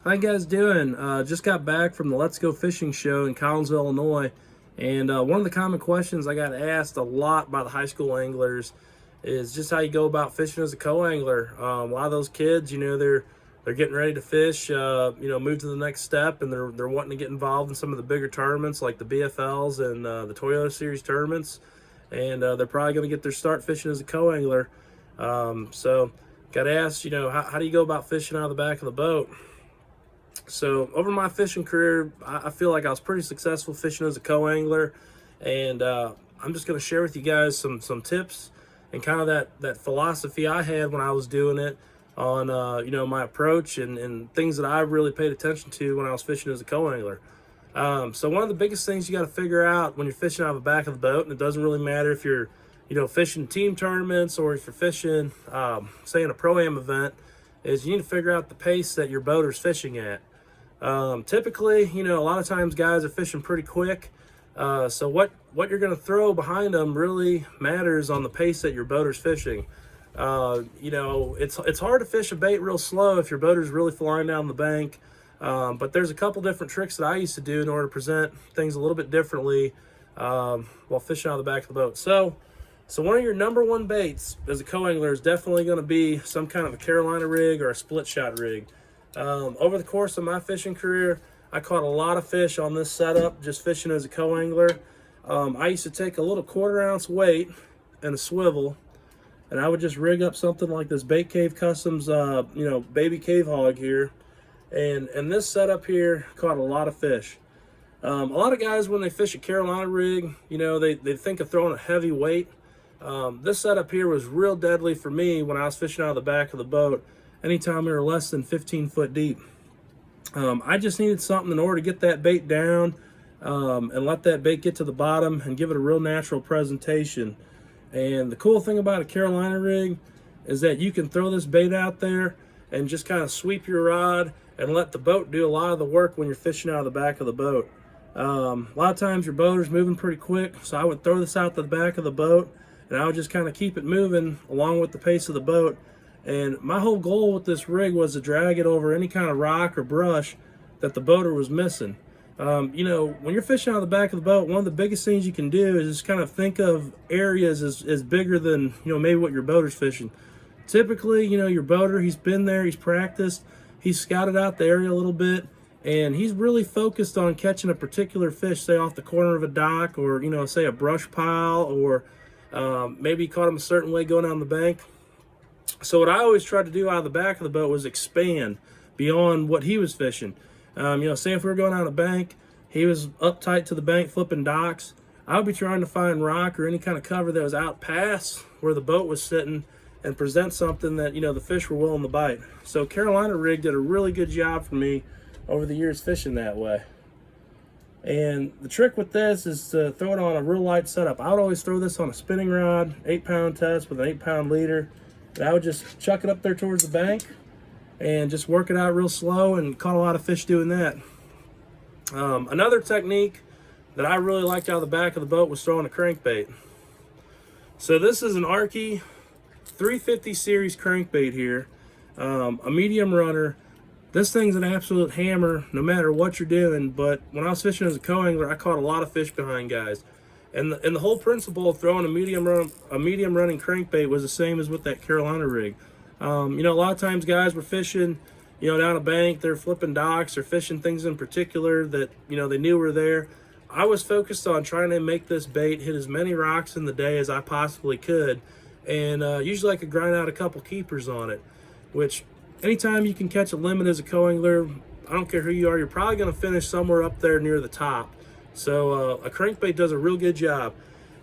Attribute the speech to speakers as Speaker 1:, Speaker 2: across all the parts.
Speaker 1: How you guys doing? Just got back from the Let's Go Fishing show in Collinsville, Illinois, and one of the common questions I got asked a lot by the high school anglers is just how you go about fishing as a co-angler. A lot of those kids, they're getting ready to fish, move to the next step, and they're wanting to get involved in some of the bigger tournaments like the BFLs and the Toyota Series tournaments, and they're probably going to get their start fishing as a co-angler. So got asked, how do you go about fishing out of the back of the boat? So over my fishing career, I feel like I was pretty successful fishing as a co-angler, and I'm just going to share with you guys some tips and kind of that philosophy I had when I was doing it on my approach and things that I really paid attention to when I was fishing as a co-angler. So one of the biggest things you got to figure out when you're fishing out of the back of the boat, and it doesn't really matter if you're fishing team tournaments or if you're fishing say in a pro-am event, is you need to figure out the pace that your boater's fishing at. Typically, a lot of times guys are fishing pretty quick. So what you're going to throw behind them really matters on the pace that your boater's fishing. It's hard to fish a bait real slow if your boater's really flying down the bank. But there's a couple different tricks that I used to do in order to present things a little bit differently, while fishing out of the back of the boat. So one of your number one baits as a co-angler is definitely going to be some kind of a Carolina rig or a split shot rig. Over the course of my fishing career, I caught a lot of fish on this setup, just fishing as a co-angler. I used to take a little 1/4 ounce weight and a swivel, and I would just rig up something like this Bait Cave Customs, baby cave hog here. And this setup here caught a lot of fish. A lot of guys, when they fish a Carolina rig, they think of throwing a heavy weight. This setup here was real deadly for me when I was fishing out of the back of the boat anytime we were less than 15 foot deep. I just needed something in order to get that bait down and let that bait get to the bottom and give it a real natural presentation. And the cool thing about a Carolina rig is that you can throw this bait out there and just kind of sweep your rod and let the boat do a lot of the work when you're fishing out of the back of the boat. A lot of times your boater's moving pretty quick, so I would throw this out to the back of the boat and I would just kind of keep it moving along with the pace of the boat. And my whole goal with this rig was to drag it over any kind of rock or brush that the boater was missing. When you're fishing out of the back of the boat, one of the biggest things you can do is just kind of think of areas as bigger than, maybe what your boater's fishing. Typically, your boater, he's been there, he's practiced, he's scouted out the area a little bit, and he's really focused on catching a particular fish, say off the corner of a dock or, say a brush pile, or maybe he caught him a certain way going down the bank. So what I always tried to do out of the back of the boat was expand beyond what he was fishing. Say if we were going down a bank, he was up tight to the bank flipping docks, I would be trying to find rock or any kind of cover that was out past where the boat was sitting and present something that, the fish were willing to bite. So Carolina rig did a really good job for me over the years fishing that way. And the trick with this is to throw it on a real light setup. I would always throw this on a spinning rod, 8-pound test with an 8-pound leader. And I would just chuck it up there towards the bank and just work it out real slow, and caught a lot of fish doing that. Another technique that I really liked out of the back of the boat was throwing a crankbait. So this is an Arky 350 series crankbait here, a medium runner. This thing's an absolute hammer no matter what you're doing, but when I was fishing as a co-angler, I caught a lot of fish behind guys. And the whole principle of throwing a medium running crankbait was the same as with that Carolina rig. A lot of times guys were fishing, down a bank, they're flipping docks or fishing things in particular that, they knew were there. I was focused on trying to make this bait hit as many rocks in the day as I possibly could. And usually I could grind out a couple keepers on it, which anytime you can catch a limit as a co-angler, I don't care who you are, you're probably going to finish somewhere up there near the top. So a crankbait does a real good job.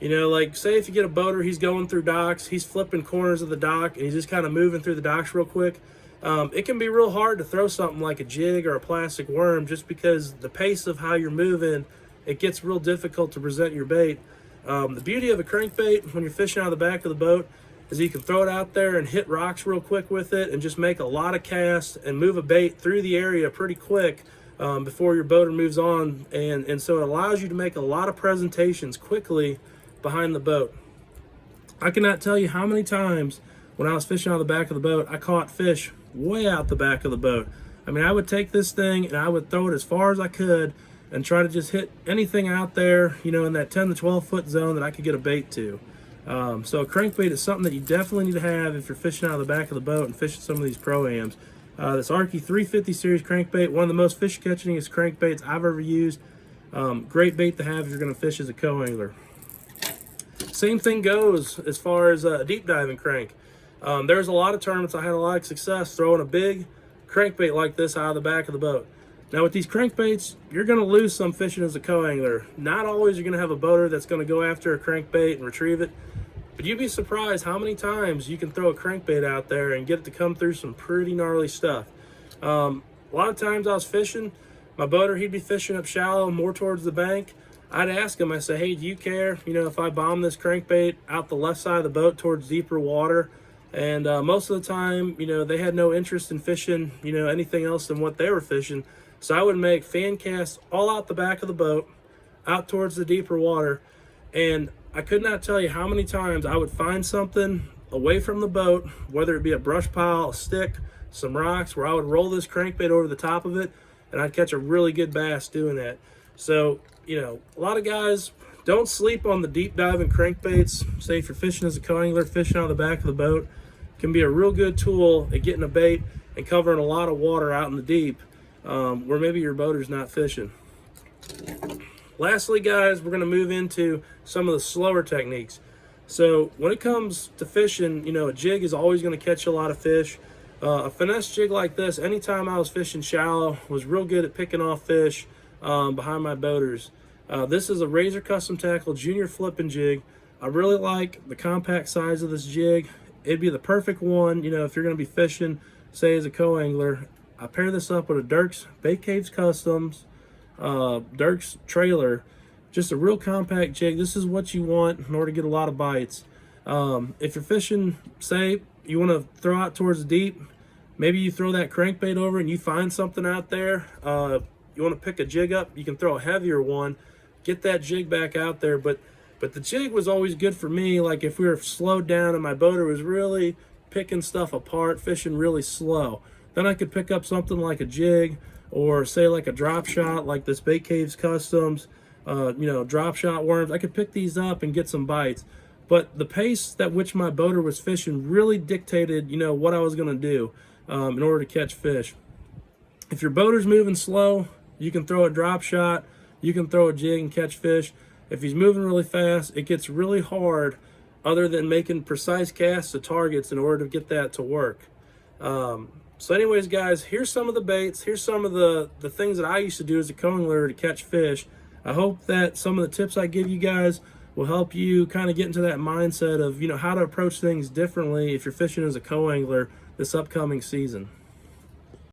Speaker 1: Like say if you get a boater, he's going through docks, he's flipping corners of the dock, and he's just kind of moving through the docks real quick. It can be real hard to throw something like a jig or a plastic worm just because the pace of how you're moving, it gets real difficult to present your bait. The beauty of a crankbait when you're fishing out of the back of the boat is you can throw it out there and hit rocks real quick with it and just make a lot of casts and move a bait through the area pretty quick. Before your boater moves on, and so it allows you to make a lot of presentations quickly behind the boat. I cannot tell you how many times when I was fishing out of the back of the boat, I caught fish way out the back of the boat. I mean, I would take this thing and I would throw it as far as I could and try to just hit anything out there, you know, in that 10 to 12 foot zone that I could get a bait to. So a crankbait is something that you definitely need to have if you're fishing out of the back of the boat and fishing some of these Pro-Ams. This Arky 350 series crankbait, one of the most fish catchingest crankbaits I've ever used. Great bait to have if you're going to fish as a co-angler. Same thing goes as far as a deep diving crank. There's a lot of tournaments I had a lot of success throwing a big crankbait like this out of the back of the boat. Now with these crankbaits, you're going to lose some fishing as a co-angler. Not always you're going to have a boater that's going to go after a crankbait and retrieve it. But you'd be surprised how many times you can throw a crankbait out there and get it to come through some pretty gnarly stuff. A lot of times I was fishing, my boater, he'd be fishing up shallow, more towards the bank. I'd ask him, I say, hey, do you care, you know, if I bomb this crankbait out the left side of the boat towards deeper water? And most of the time, you know, they had no interest in fishing, you know, anything else than what they were fishing. So I would make fan casts all out the back of the boat, out towards the deeper water. And I could not tell you how many times I would find something away from the boat, whether it be a brush pile, a stick, some rocks, where I would roll this crankbait over the top of it, and I'd catch a really good bass doing that. So, you know, a lot of guys don't sleep on the deep diving crankbaits. Say if you're fishing as a co-angler, fishing out of the back of the boat, can be a real good tool at getting a bait and covering a lot of water out in the deep, where maybe your boater's not fishing. Lastly, guys, we're going to move into some of the slower techniques. So when it comes to fishing, you know, a jig is always going to catch a lot of fish. A finesse jig like this, anytime I was fishing shallow, was real good at picking off fish behind my boaters. This is a Razor Custom Tackle Junior Flipping Jig. I really like the compact size of this jig. It'd be the perfect one, you know, if you're going to be fishing, say as a co-angler. I pair this up with a Dirks Bait Caves Customs Dirks trailer. Just a real compact jig. This is what you want in order to get a lot of bites. If you're fishing, say you want to throw out towards the deep, maybe you throw that crankbait over and you find something out there, you want to pick a jig up, you can throw a heavier one, get that jig back out there. But the jig was always good for me, like if we were slowed down and my boater was really picking stuff apart, fishing really slow, then I could pick up something like a jig, or say like a drop shot like this Bait Caves Customs, you know, drop shot worms. I could pick these up and get some bites. But the pace at which my boater was fishing really dictated, you know, what I was going to do in order to catch fish. If your boater's moving slow, you can throw a drop shot, you can throw a jig and catch fish. If he's moving really fast, it gets really hard other than making precise casts to targets in order to get that to work. So anyways, guys, here's some of the baits. Here's some of the things that I used to do as a co-angler to catch fish. I hope that some of the tips I give you guys will help you kind of get into that mindset of, you know, how to approach things differently if you're fishing as a co-angler this upcoming season.